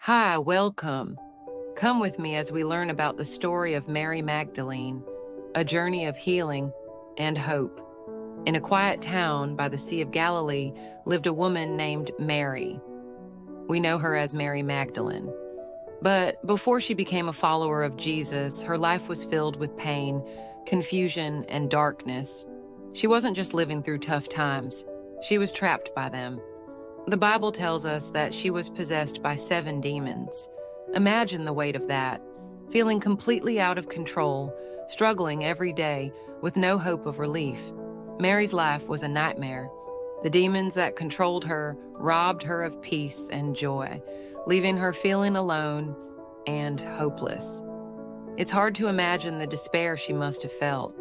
Hi, welcome. Come with me as we learn about the story of Mary Magdalene, a journey of healing and hope. In a quiet town by the Sea of Galilee lived a woman named Mary. We know her as Mary Magdalene. But before she became a follower of Jesus, her life was filled with pain, confusion, and darkness. She wasn't just living through tough times, she was trapped by them. The Bible tells us that she was possessed by 7 demons. Imagine the weight of that, feeling completely out of control, struggling every day with no hope of relief. Mary's life was a nightmare. The demons that controlled her robbed her of peace and joy, leaving her feeling alone and hopeless. It's hard to imagine the despair she must have felt.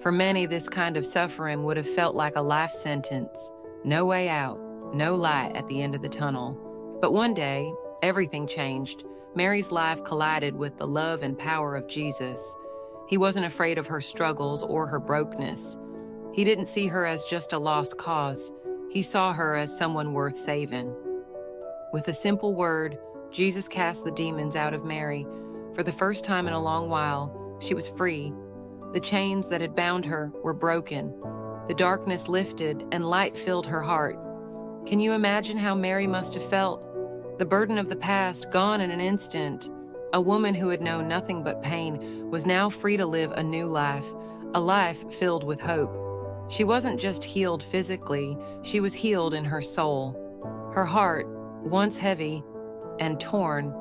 For many, this kind of suffering would have felt like a life sentence. No way out, no light at the end of the tunnel. But one day, everything changed. Mary's life collided with the love and power of Jesus. He wasn't afraid of her struggles or her brokenness. He didn't see her as just a lost cause. He saw her as someone worth saving. With a simple word, Jesus cast the demons out of Mary. For the first time in a long while, she was free. The chains that had bound her were broken. The darkness lifted and light filled her heart. Can you imagine how Mary must have felt? The burden of the past gone in an instant. A woman who had known nothing but pain was now free to live a new life, a life filled with hope. She wasn't just healed physically, she was healed in her soul. Her heart, once heavy and torn,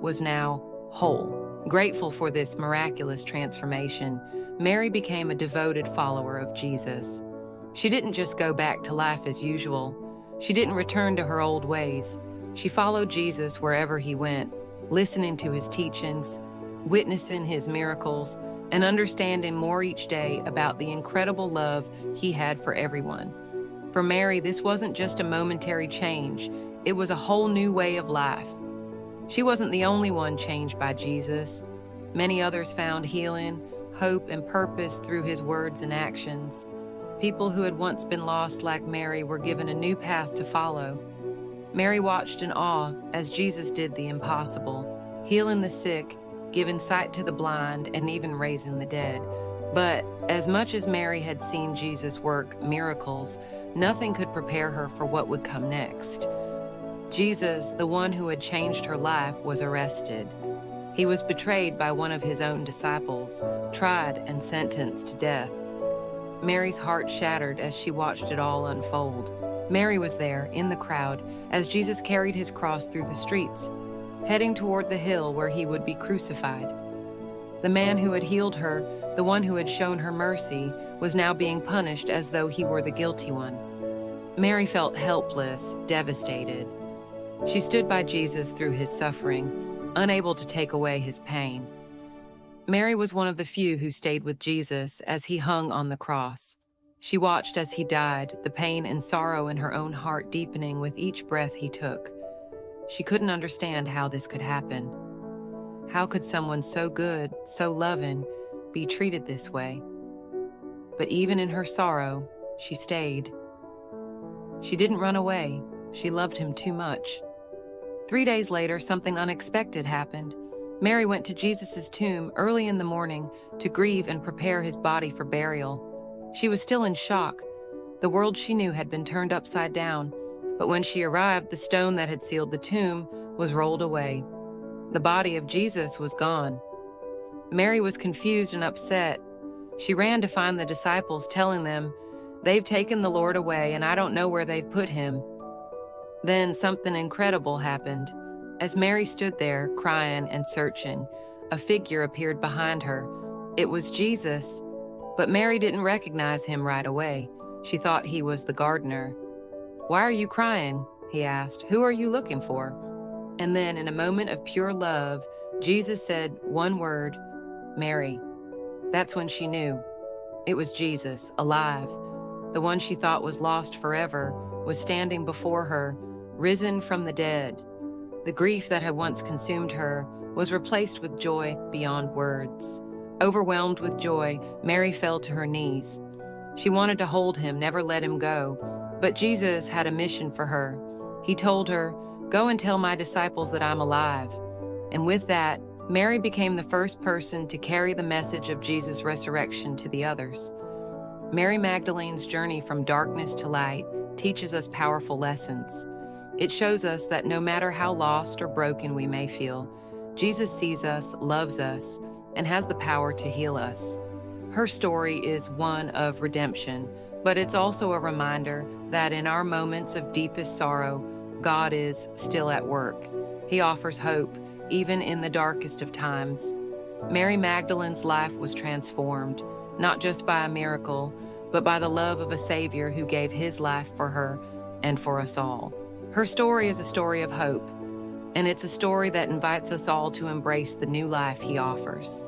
was now whole. Grateful for this miraculous transformation, Mary became a devoted follower of Jesus. She didn't just go back to life as usual. She didn't return to her old ways. She followed Jesus wherever he went, listening to his teachings, witnessing his miracles, and understanding more each day about the incredible love he had for everyone. For Mary, this wasn't just a momentary change. It was a whole new way of life. She wasn't the only one changed by Jesus. Many others found healing, hope, and purpose through his words and actions. People who had once been lost like Mary were given a new path to follow. Mary watched in awe as Jesus did the impossible, healing the sick, giving sight to the blind, and even raising the dead. But as much as Mary had seen Jesus work miracles, nothing could prepare her for what would come next. Jesus, the one who had changed her life, was arrested. He was betrayed by one of his own disciples, tried and sentenced to death. Mary's heart shattered as she watched it all unfold. Mary was there, in the crowd, as Jesus carried his cross through the streets, heading toward the hill where he would be crucified. The man who had healed her, the one who had shown her mercy, was now being punished as though he were the guilty one. Mary felt helpless, devastated. She stood by Jesus through his suffering, unable to take away his pain. Mary was one of the few who stayed with Jesus as he hung on the cross. She watched as he died, the pain and sorrow in her own heart deepening with each breath he took. She couldn't understand how this could happen. How could someone so good, so loving, be treated this way? But even in her sorrow, she stayed. She didn't run away. She loved him too much. 3 days later, something unexpected happened. Mary went to Jesus' tomb early in the morning to grieve and prepare his body for burial. She was still in shock. The world she knew had been turned upside down, but when she arrived, the stone that had sealed the tomb was rolled away. The body of Jesus was gone. Mary was confused and upset. She ran to find the disciples, telling them, "They've taken the Lord away, and I don't know where they've put him." Then something incredible happened. As Mary stood there, crying and searching, a figure appeared behind her. It was Jesus, but Mary didn't recognize him right away. She thought he was the gardener. "Why are you crying?" he asked. "Who are you looking for?" And then, in a moment of pure love, Jesus said one word, "Mary." That's when she knew. It was Jesus, alive. The one she thought was lost forever was standing before her, risen from the dead. The grief that had once consumed her was replaced with joy beyond words. Overwhelmed with joy, Mary fell to her knees. She wanted to hold him, never let him go. But Jesus had a mission for her. He told her, "Go and tell my disciples that I'm alive." And with that, Mary became the first person to carry the message of Jesus' resurrection to the others. Mary Magdalene's journey from darkness to light teaches us powerful lessons. It shows us that no matter how lost or broken we may feel, Jesus sees us, loves us, and has the power to heal us. Her story is one of redemption, but it's also a reminder that in our moments of deepest sorrow, God is still at work. He offers hope, even in the darkest of times. Mary Magdalene's life was transformed, not just by a miracle, but by the love of a Savior who gave his life for her and for us all. Her story is a story of hope, and it's a story that invites us all to embrace the new life he offers.